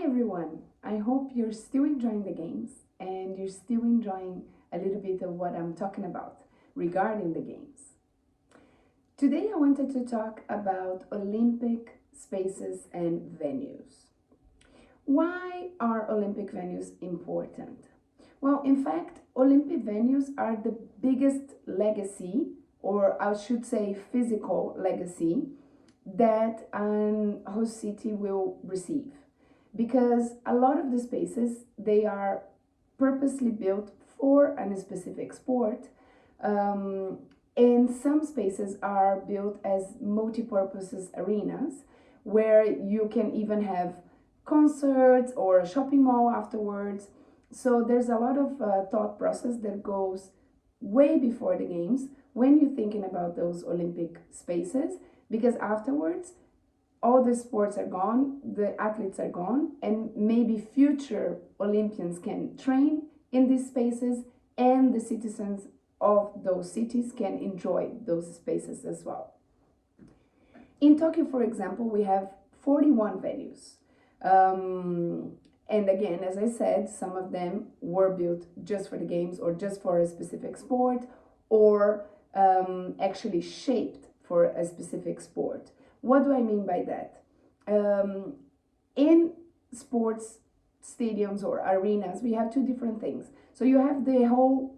everyone, I hope you're still enjoying the games and you're still enjoying a little bit of what I'm talking about regarding the games. Today I wanted to talk about Olympic spaces and venues. Why are Olympic venues important? Well, in fact, Olympic venues are the biggest legacy, or I should say physical legacy, that an host city will receive, because a lot of the spaces, they are purposely built for a specific sport, um, and some spaces are built as multi-purposes arenas where you can even have concerts or a shopping mall afterwards. So there's a lot of thought process that goes way before the games when you're thinking about those Olympic spaces, because afterwards all the sports are gone, the athletes are gone, and maybe future Olympians can train in these spaces, and the citizens of those cities can enjoy those spaces as well. In Tokyo, for example, we have 41 venues. And again, as I said, some of them were built just for the games or just for a specific sport, or actually shaped for a specific sport. What do I mean by that? In sports stadiums or arenas, we have two different things. So you have the whole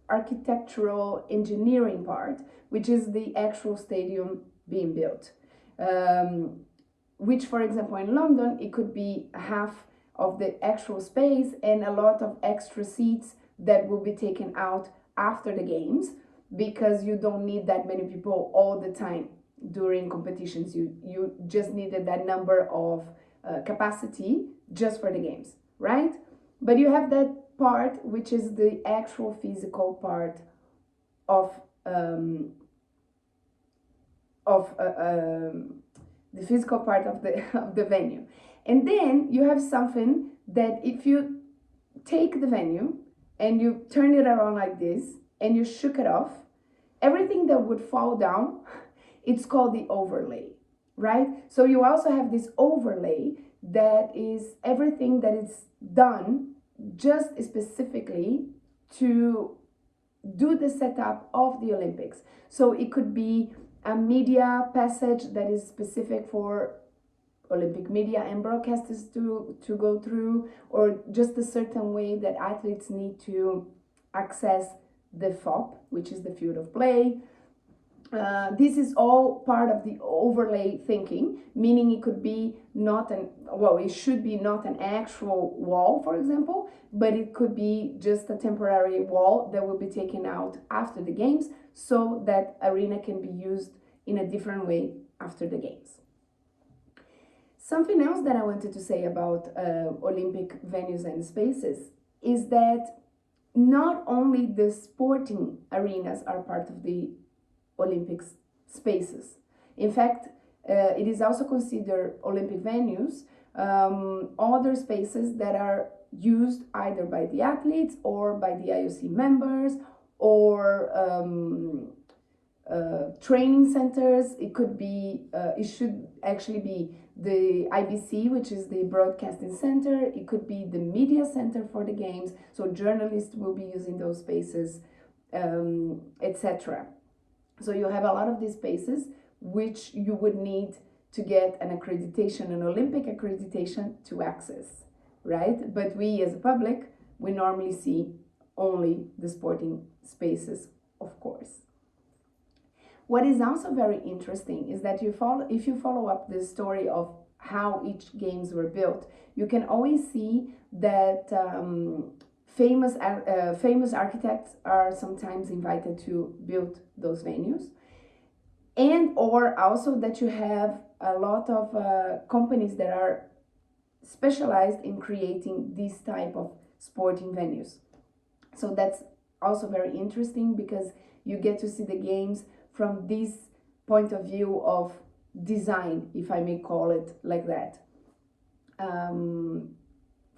architectural engineering part, which is the actual stadium being built. Which, for example, in London, it could be half of the actual space and a lot of extra seats that will be taken out after the games, because you don't need that many people all the time during competitions. You just needed that number of capacity just for the games, right? But you have that part, which is the actual physical part of the physical part of the of the venue. And then you have something that if you take the venue and you turn it around like this and you shook it off, everything that would fall down, it's called the overlay, right? So you also have this overlay that is everything that is done just specifically to do the setup of the Olympics. So it could be a media passage that is specific for Olympic media and broadcasters to go through, or just a certain way that athletes need to access the FOP, which is the field of play. This is all part of the overlay thinking, meaning it could be not it should be not an actual wall, for example, but it could be just a temporary wall that will be taken out after the games so that arena can be used in a different way after the games. Something else that I wanted to say about Olympic venues and spaces is that not only the sporting arenas are part of the Olympic spaces. In fact, it is also considered Olympic venues other spaces that are used either by the athletes or by the IOC members, or training centers. It could be, it should actually be the IBC, which is the broadcasting center. It could be the media center for the games, so journalists will be using those spaces, etc. So you have a lot of these spaces which you would need to get an accreditation, an Olympic accreditation, to access, right? But we as a public, we normally see only the sporting spaces, of course. What is also very interesting is that if you follow up the story of how each games were built, you can always see that famous architects are sometimes invited to build those venues, and or also that you have a lot of companies that are specialized in creating this type of sporting venues. So that's also very interesting, because you get to see the games from this point of view of design, if I may call it like that.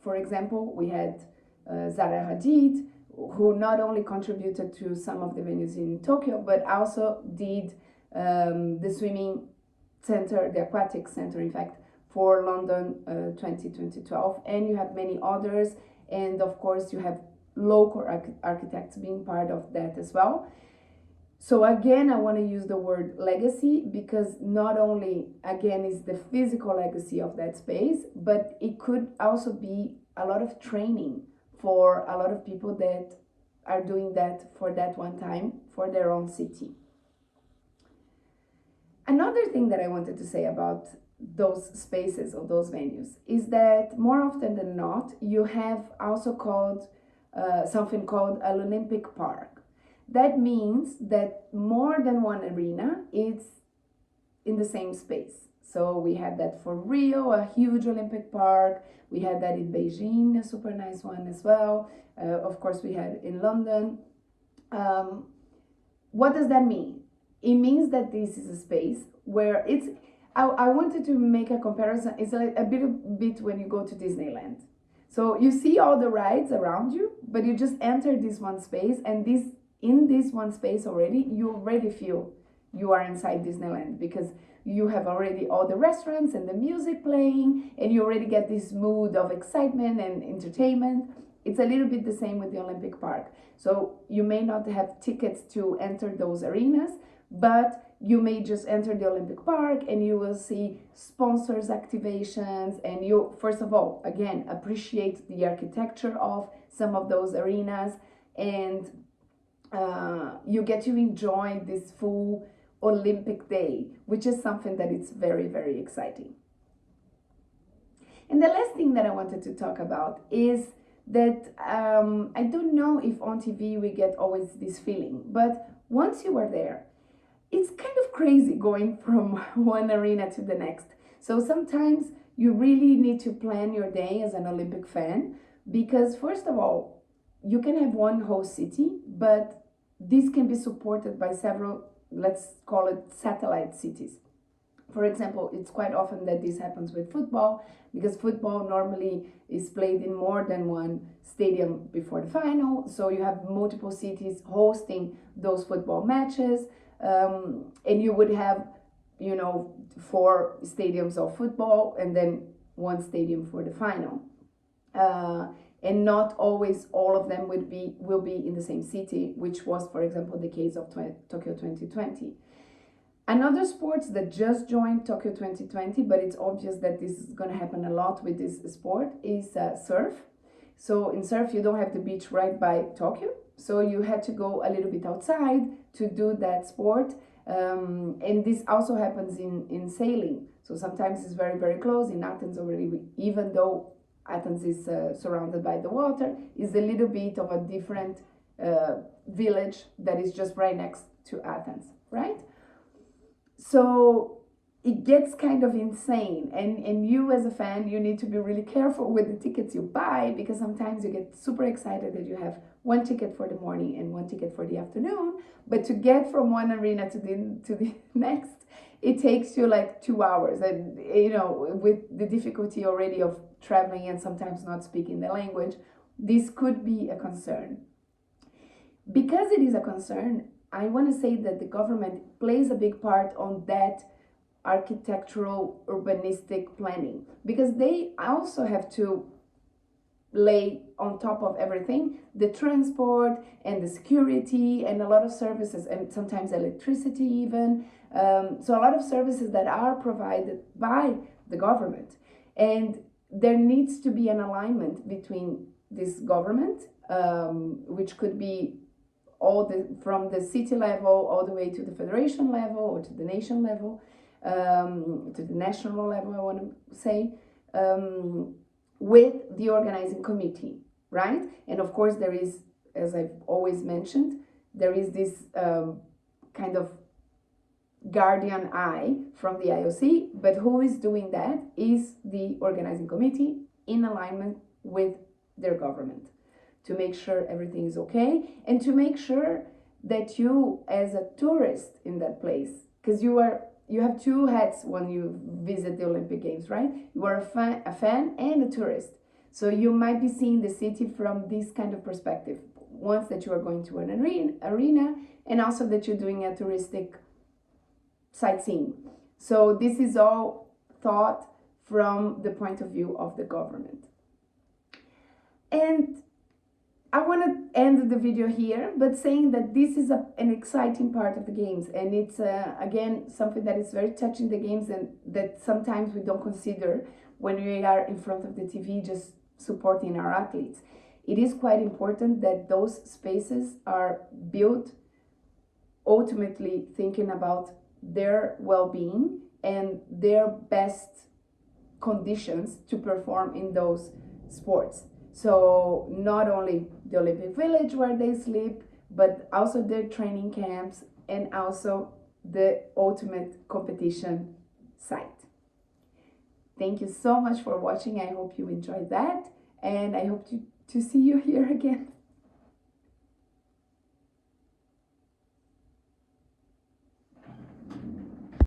For example, we had Zaha Hadid, who not only contributed to some of the venues in Tokyo, but also did the swimming center, the aquatic center, in fact, for London 2012, and you have many others, and of course you have local architects being part of that as well. So again, I want to use the word legacy because not only, again, is the physical legacy of that space, but it could also be a lot of training for a lot of people that are doing that for that one time for their own city. Another thing that I wanted to say about those spaces or those venues is that more often than not, you have also called something called an Olympic Park. That means that more than one arena is in the same space. So we had that for Rio, a huge Olympic Park. We had that in Beijing, a super nice one as well. Of course, we had in London. What does that mean? It means that this is a space where it's, I wanted to make a comparison. It's like a bit when you go to Disneyland. So you see all the rides around you, but you just enter this one space, and in this one space already, you already feel you are inside Disneyland because you have already all the restaurants and the music playing, and you already get this mood of excitement and entertainment. It's a little bit the same with the Olympic Park. So you may not have tickets to enter those arenas, but you may just enter the Olympic Park and you will see sponsors activations, and you, first of all, again, appreciate the architecture of some of those arenas, and you get to enjoy this full Olympic day, which is something that is very, very exciting. And the last thing that I wanted to talk about is that I don't know if on TV we get always this feeling, but once you are there, it's kind of crazy going from one arena to the next. So sometimes you really need to plan your day as an Olympic fan because, first of all, you can have one host city, but this can be supported by several, let's call it satellite cities. For example, it's quite often that this happens with football because football normally is played in more than one stadium before the final. So you have multiple cities hosting those football matches, and you would have, 4 stadiums of football and then one stadium for the final. And not always all of them will be in the same city, which was, for example, the case of Tokyo 2020. Another sport that just joined Tokyo 2020, but it's obvious that this is going to happen a lot with this sport, is surf. So in surf, you don't have the beach right by Tokyo, so you had to go a little bit outside to do that sport. And this also happens in sailing. So sometimes it's very, very close. In Athens already, even though Athens is surrounded by the water, is a little bit of a different village that is just right next to Athens, right? So it gets kind of insane, and you as a fan, you need to be really careful with the tickets you buy because sometimes you get super excited that you have one ticket for the morning and one ticket for the afternoon, but to get from one arena to the next, it takes you like 2 hours, and with the difficulty already of traveling and sometimes not speaking the language, this could be a concern. Because it is a concern, I want to say that the government plays a big part on that architectural urbanistic planning because they also have to lay on top of everything the transport and the security and a lot of services and sometimes electricity even. So a lot of services that are provided by the government, and there needs to be an alignment between this government, which could be from the city level all the way to the federation level or to the nation level, to the national level, I want to say, with the organizing committee, right? And of course there is, as I've always mentioned, there is this kind of guardian eye from the IOC, but who is doing that is the organizing committee in alignment with their government, to make sure everything is okay and to make sure that you as a tourist in that place, because you have two hats when you visit the Olympic Games, right? You are a fan and a tourist. So you might be seeing the city from this kind of perspective. Once that you are going to an arena and also that you're doing a touristic sightseeing. So this is all thought from the point of view of the government. And I want to end the video here, but saying that this is an exciting part of the games, and it's again something that is very touching the games, and that sometimes we don't consider when we are in front of the TV just supporting our athletes. It is quite important that those spaces are built ultimately thinking about their well-being and their best conditions to perform in those sports. So not only the Olympic Village where they sleep, but also their training camps and also the ultimate competition site. Thank you so much for watching. I hope you enjoyed that, and I hope to see you here again